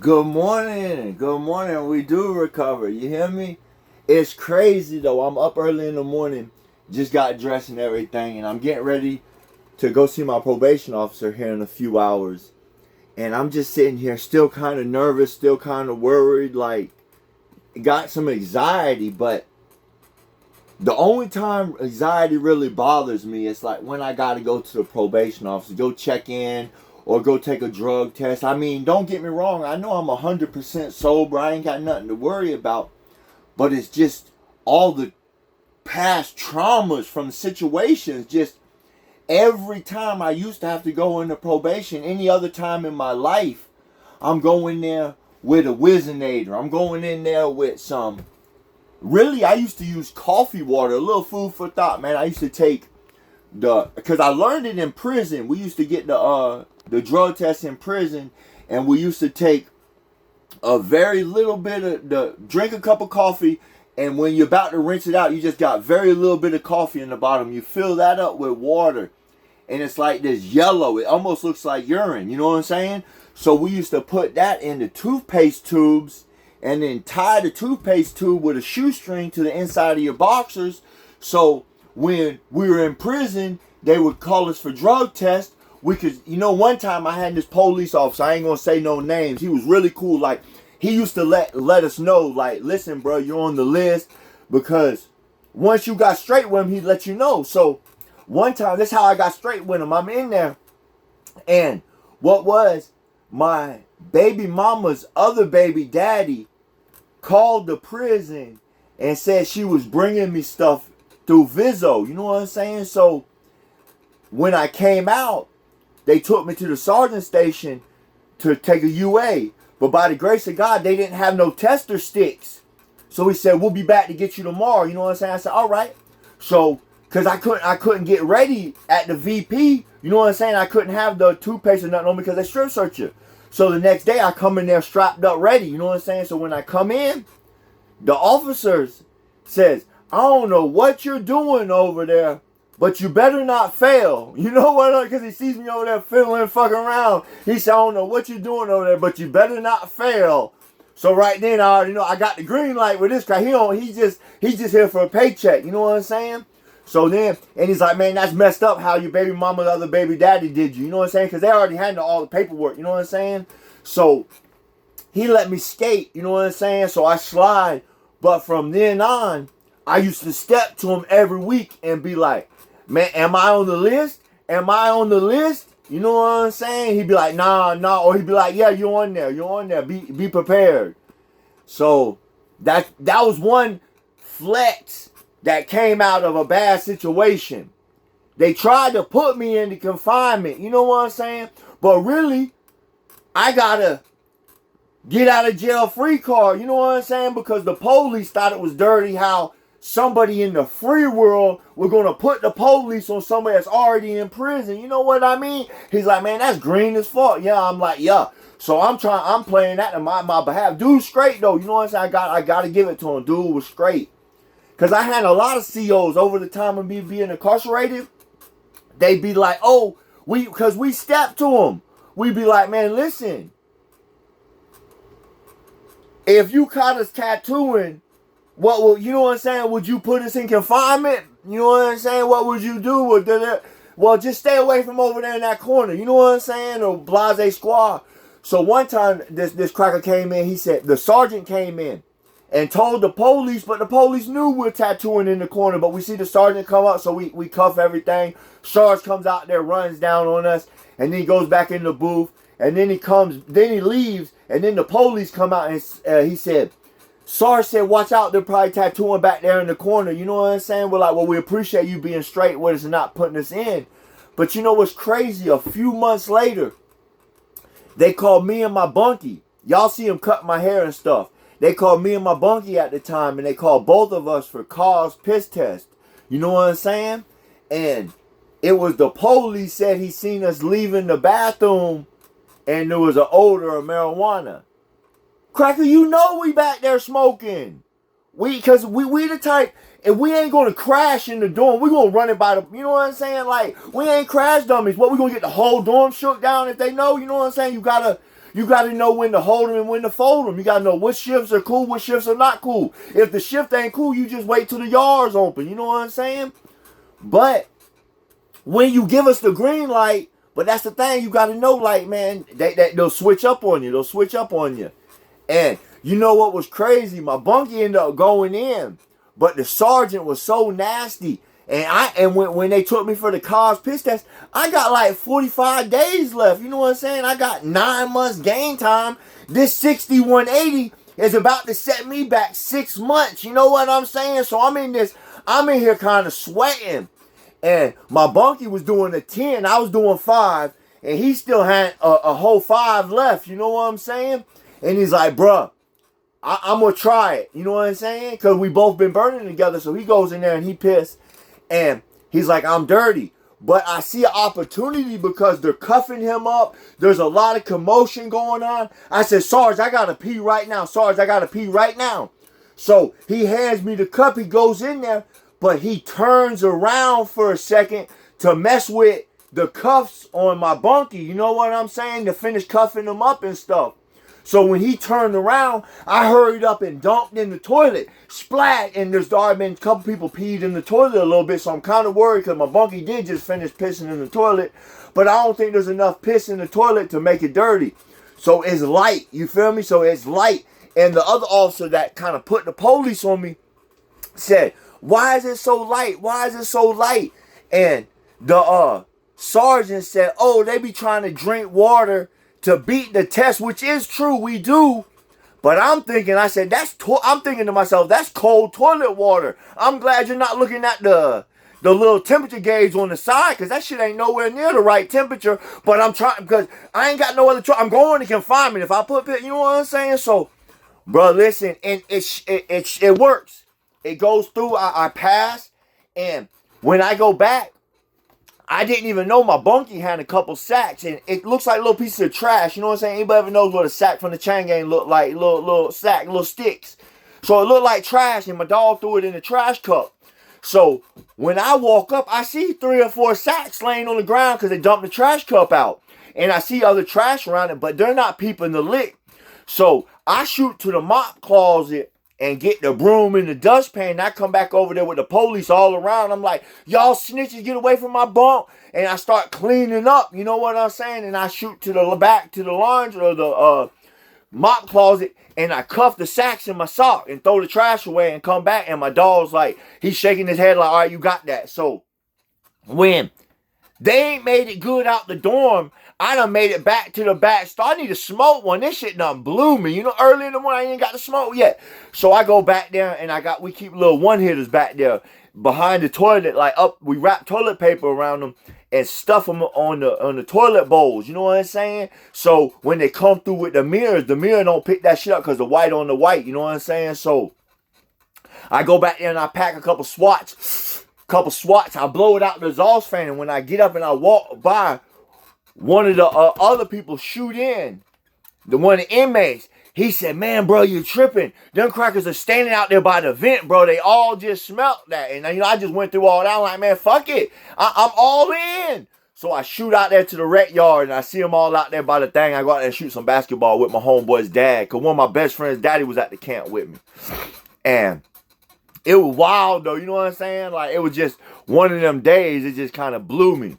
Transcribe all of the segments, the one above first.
Good morning. Good morning. We do recover. You hear me? It's crazy though. I'm up early in the morning, just got dressed and everything, and I'm getting ready to go see my probation officer here in a few hours. And I'm just sitting here still kind of nervous, still kind of worried, like got some anxiety, but the only time anxiety really bothers me is like when I got to go to the probation office, go check in or go take a drug test. I mean, don't get me wrong. I know I'm 100% sober. I ain't got nothing to worry about. But it's just all the past traumas from situations. Just every time I used to have to go into probation, any other time in my life, I'm going there with a Wizinator. I'm going in there with some. Really, I used to use coffee water. A little food for thought, man. I used to take because I learned it in prison. We used to get the drug test in prison, and we used to take a very little bit of the drink a cup of coffee, and when you're about to rinse it out, you just got very little bit of coffee in the bottom. You fill that up with water, and it's like this yellow. It almost looks like urine. You know what I'm saying? So we used to put that in the toothpaste tubes, and then tie the toothpaste tube with a shoestring to the inside of your boxers. So when we were in prison, they would call us for drug tests. We could, one time I had this police officer. I ain't gonna say no names. He was really cool. Like he used to let us know, like, listen, bro, you're on the list, because once you got straight with him, he'd let you know. So one time, that's how I got straight with him. I'm in there, and what was my baby mama's other baby daddy called the prison and said she was bringing me stuff through Vizzo. You know what I'm saying? So when I came out, they took me to the sergeant station to take a UA. But by the grace of God, they didn't have no tester sticks. So he said, we'll be back to get you tomorrow. You know what I'm saying? I said, all right. So, because I couldn't get ready at the VP. You know what I'm saying? I couldn't have the toothpaste or nothing on me because they strip search you. So the next day I come in there strapped up ready. You know what I'm saying? So when I come in, the officers says, I don't know what you're doing over there, but you better not fail. You know what? Because he sees me over there fiddling, fucking around. He said, I don't know what you're doing over there, but you better not fail. So right then, I already know I got the green light with this guy. He's just here for a paycheck. You know what I'm saying? So then, and he's like, man, that's messed up how your baby mama, the other baby daddy did you. You know what I'm saying? Because they already handled all the paperwork. You know what I'm saying? So he let me skate. You know what I'm saying? So I slide. But from then on, I used to step to him every week and be like, man, am I on the list? Am I on the list? You know what I'm saying? He'd be like, nah. Or he'd be like, yeah, you're on there. You're on there. Be prepared. So that was one flex that came out of a bad situation. They tried to put me into confinement. You know what I'm saying? But really, I gotta get out of jail free card. You know what I'm saying? Because the police thought it was dirty how somebody in the free world were going to put the police on somebody that's already in prison. You know what I mean? He's like, man, that's green as fuck. Yeah, I'm like, yeah. So I'm playing that in my behalf. Dude's straight though. You know what I'm saying? I got to give it to him. Dude was straight. Because I had a lot of COs over the time of me being incarcerated. They'd be like, oh, because we stepped to them. We'd be like, man, listen. If you caught us tattooing, you know what I'm saying? Would you put us in confinement? You know what I'm saying? What would you do? Well, just stay away from over there in that corner. You know what I'm saying? Or blase squad. So one time, this cracker came in. He said, the sergeant came in and told the police, but the police knew we're tattooing in the corner. But we see the sergeant come up, so we cuff everything. Sarge comes out there, runs down on us, and then he goes back in the booth. And then he leaves, and then the police come out, and he said, Sarge said, watch out, they're probably tattooing back there in the corner. You know what I'm saying? We're like, well, we appreciate you being straight with us and not putting us in. But you know what's crazy? A few months later, they called me and my bunkie. Y'all see him cut my hair and stuff. They called me and my bunkie at the time, and they called both of us for cause piss test. You know what I'm saying? And it was the police said he seen us leaving the bathroom, and there was an odor of marijuana. Cracker, you know we back there smoking. Because we the type, if we ain't going to crash in the dorm, we going to run it by the, you know what I'm saying? Like, we ain't crash dummies. What, we going to get the whole dorm shook down if they know? You know what I'm saying? You got to know when to hold them and when to fold them. You got to know what shifts are cool, what shifts are not cool. If the shift ain't cool, you just wait till the yard's open. You know what I'm saying? But when you give us the green light, but that's the thing, you got to know, like, man, they'll switch up on you. They'll switch up on you. And you know what was crazy? My bunkie ended up going in, but the sergeant was so nasty. And when they took me for the cars piss test, I got like 45 days left. You know what I'm saying? I got 9 months game time. This 6180 is about to set me back 6 months. You know what I'm saying? So I'm in here kind of sweating. And my bunkie was doing a 10. I was doing 5. And he still had a whole 5 left. You know what I'm saying? And he's like, bruh, I'm going to try it. You know what I'm saying? Because we both been burning together. So he goes in there and he pissed. And he's like, I'm dirty. But I see an opportunity because they're cuffing him up. There's a lot of commotion going on. I said, Sarge, I got to pee right now. Sarge, I got to pee right now. So he hands me the cup. He goes in there. But he turns around for a second to mess with the cuffs on my bunkie. You know what I'm saying? To finish cuffing them up and stuff. So when he turned around, I hurried up and dunked in the toilet. Splat! And there's already been a couple people peed in the toilet a little bit. So I'm kind of worried because my bunkie did just finish pissing in the toilet. But I don't think there's enough piss in the toilet to make it dirty. So it's light. You feel me? So it's light. And the other officer that kind of put the police on me said, why is it so light? Why is it so light? And the sergeant said, oh, they be trying to drink water to beat the test, which is true, we do. But I'm thinking, I said, I'm thinking to myself, that's cold toilet water. I'm glad you're not looking at the little temperature gauge on the side, because that shit ain't nowhere near the right temperature. But I'm trying, because I ain't got no other choice. I'm going to confinement. If I put it, you know what I'm saying? So, bro, listen, and it works. It goes through, I pass, and when I go back, I didn't even know my bunkie had a couple sacks, and it looks like little pieces of trash. You know what I'm saying? Anybody ever knows what a sack from the chain gang look like? Little sack, little sticks. So it looked like trash, and my dog threw it in the trash cup. So when I walk up, I see 3 or 4 sacks laying on the ground because they dumped the trash cup out. And I see other trash around it, but they're not peeping the lick. So I shoot to the mop closet and get the broom in the dustpan. And I come back over there with the police all around. I'm like, y'all snitches, get away from my bunk. And I start cleaning up. You know what I'm saying? And I shoot to the back, to the laundry or the mop closet. And I cuff the sacks in my sock and throw the trash away and come back. And my dog's like, he's shaking his head like, all right, you got that. So when they ain't made it good out the dorm, I done made it back to the back. So I need to smoke one. This shit done blew me. You know, early in the morning, I ain't got to smoke yet. So I go back there and we keep little one-hitters back there behind the toilet. Like we wrap toilet paper around them and stuff them on the toilet bowls. You know what I'm saying? So when they come through with the mirror don't pick that shit up because the white on the white. You know what I'm saying? So I go back there and I pack a couple swats. I blow it out the exhaust fan. And when I get up and I walk by, one of the other people shoot in. One of the inmates. He said, man, bro, you tripping. Them crackers are standing out there by the vent, bro. They all just smelt that. And, you know, I just went through all that. I'm like, man, fuck it. I'm all in. So I shoot out there to the rec yard, and I see them all out there by the thing. I go out there and shoot some basketball with my homeboy's dad. Because one of my best friends' daddy was at the camp with me. And it was wild, though. You know what I'm saying? Like, it was just one of them days. It just kind of blew me.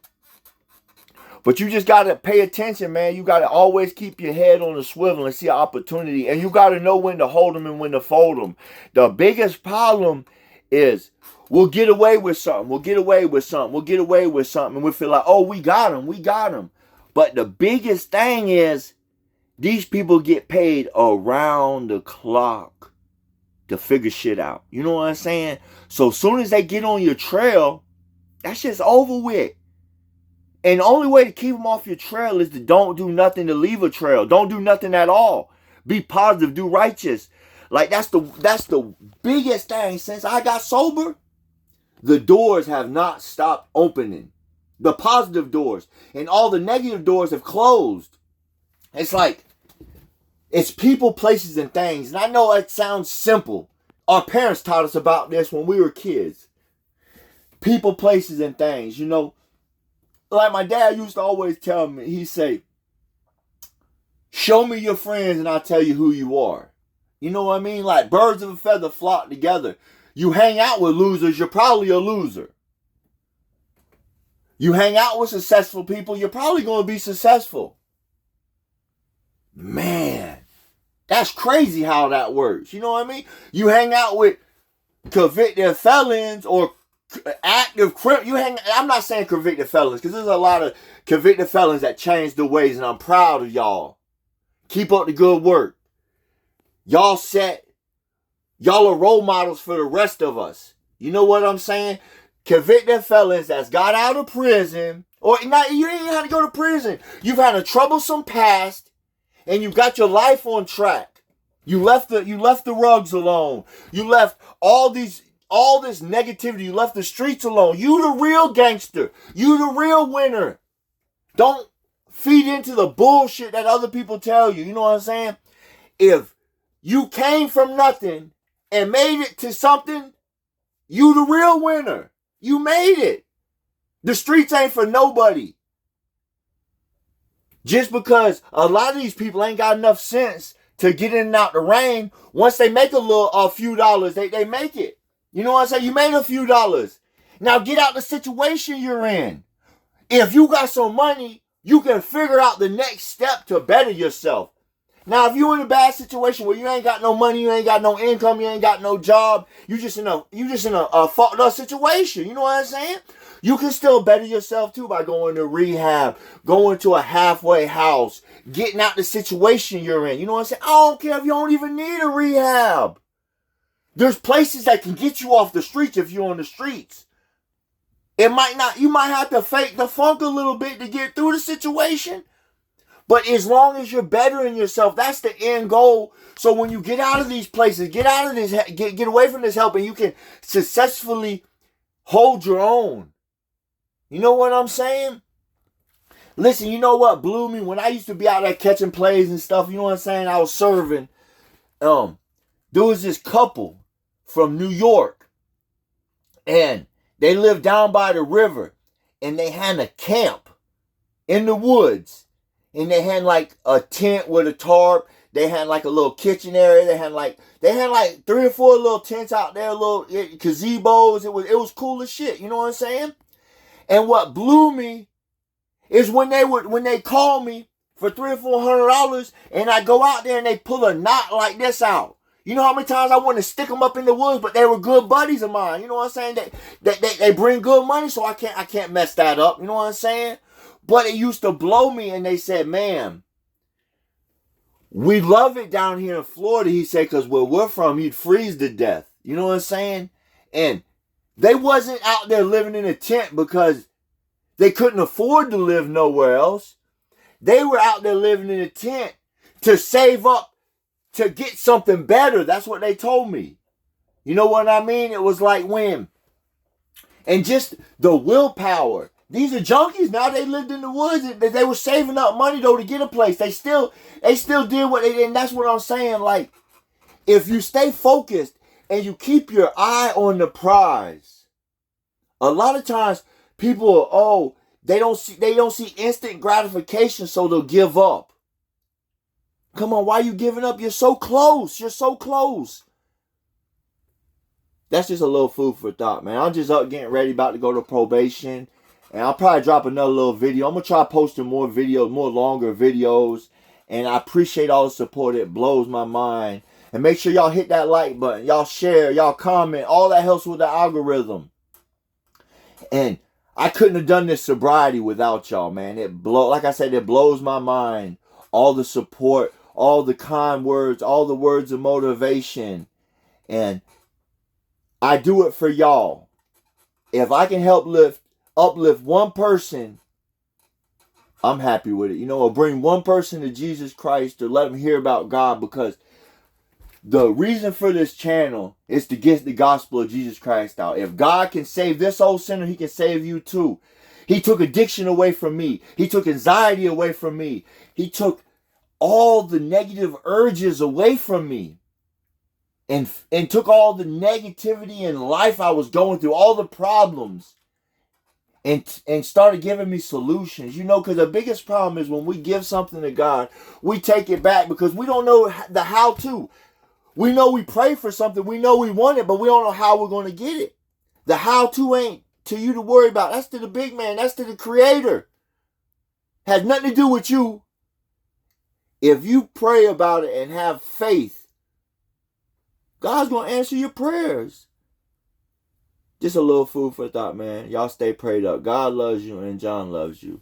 But you just got to pay attention, man. You got to always keep your head on the swivel and see an opportunity. And you got to know when to hold them and when to fold them. The biggest problem is we'll get away with something. And we'll feel like, oh, we got him. But the biggest thing is these people get paid around the clock to figure shit out. You know what I'm saying? So as soon as they get on your trail, that shit's over with. And the only way to keep them off your trail is to don't do nothing to leave a trail. Don't do nothing at all. Be positive. Do righteous. Like, that's the biggest thing. Since I got sober, the doors have not stopped opening. The positive doors. And all the negative doors have closed. It's like, it's people, places, and things. And I know it sounds simple. Our parents taught us about this when we were kids. People, places, and things. You know, like my dad used to always tell me, he'd say, Show me your friends and I'll tell you who you are. You know what I mean? Like birds of a feather flock together. You hang out with losers, you're probably a loser. You hang out with successful people, you're probably going to be successful. Man, that's crazy how that works. You know what I mean? You hang out with convicted felons or active criminals. I'm not saying convicted felons because there's a lot of convicted felons that changed their ways, and I'm proud of y'all. Keep up the good work. Y'all are role models for the rest of us. You know what I'm saying? Convicted felons that's got out of prison, or not, you ain't had to go to prison. You've had a troublesome past, and you got your life on track. You left the rugs alone. You left all this negativity. You left the streets alone. You the real gangster. You the real winner. Don't feed into the bullshit that other people tell you. You know what I'm saying? If you came from nothing and made it to something, you the real winner. You made it. The streets ain't for nobody. Just because a lot of these people ain't got enough sense to get in and out the rain, once they make a few dollars, they make it. You know what I'm saying? You made a few dollars. Now get out the situation you're in. If you got some money, you can figure out the next step to better yourself. Now, if you're in a bad situation where you ain't got no money, you ain't got no income, you ain't got no job, you just in a fucked up situation. You know what I'm saying? You can still better yourself too by going to rehab, going to a halfway house, getting out the situation you're in. You know what I'm saying? I don't care if you don't even need a rehab. There's places that can get you off the streets if you're on the streets. You might have to fake the funk a little bit to get through the situation. But as long as you're bettering yourself, that's the end goal. So when you get out of these places, get out of this, get away from this help, and you can successfully hold your own. You know what I'm saying? Listen, you know what blew me? When I used to be out there catching plays and stuff, you know what I'm saying? I was serving. There was this couple from New York, and they lived down by the river, and they had a camp in the woods. And they had like a tent with a tarp. They had like a little kitchen area. They had like 3 or 4 little tents out there, little gazebos. It was cool as shit. You know what I'm saying? And what blew me is when they call me for $300 or $400, and I go out there and they pull a knot like this out. You know how many times I want to stick them up in the woods, but they were good buddies of mine. You know what I'm saying? They bring good money, so I can't mess that up. You know what I'm saying? But it used to blow me, and they said, man, we love it down here in Florida, he said, because where we're from, you'd freeze to death. You know what I'm saying? And they wasn't out there living in a tent because they couldn't afford to live nowhere else. They were out there living in a tent to save up to get something better. That's what they told me. You know what I mean? It was like when. And just the willpower. These are junkies now. They lived in the woods. They were saving up money though to get a place. They still did what they did. And that's what I'm saying. Like, if you stay focused and you keep your eye on the prize, a lot of times people they don't see instant gratification, so they'll give up. Come on, why are you giving up? You're so close. You're so close. That's just a little food for thought, man. I'm just up getting ready, about to go to probation. And I'll probably drop another little video. I'm going to try posting more videos, more longer videos. And I appreciate all the support. It blows my mind. And make sure y'all hit that like button. Y'all share. Y'all comment. All that helps with the algorithm. And I couldn't have done this sobriety without y'all, man. Like I said, it blows my mind. All the support. All the kind words. All the words of motivation. And I do it for y'all. If I can help uplift one person, I'm happy with it. You know, or bring one person to Jesus Christ, to let them hear about God, because the reason for this channel is to get the gospel of Jesus Christ out. If God can save this old sinner, he can save you too. He took addiction away from me. He took anxiety away from me. He took all the negative urges away from me. And took all the negativity in life I was going through, all the problems. and started giving me solutions. Because the biggest problem is when we give something to God, we take it back because we don't know the how to. We know we pray for something, we know we want it, but we don't know how we're going to get it. The how to ain't to you to worry about. That's to the big man. That's to the Creator. Has nothing to do with you. If you pray about it and have faith, God's going to answer your prayers. Just a little food for thought, man. Y'all stay prayed up. God loves you and John loves you.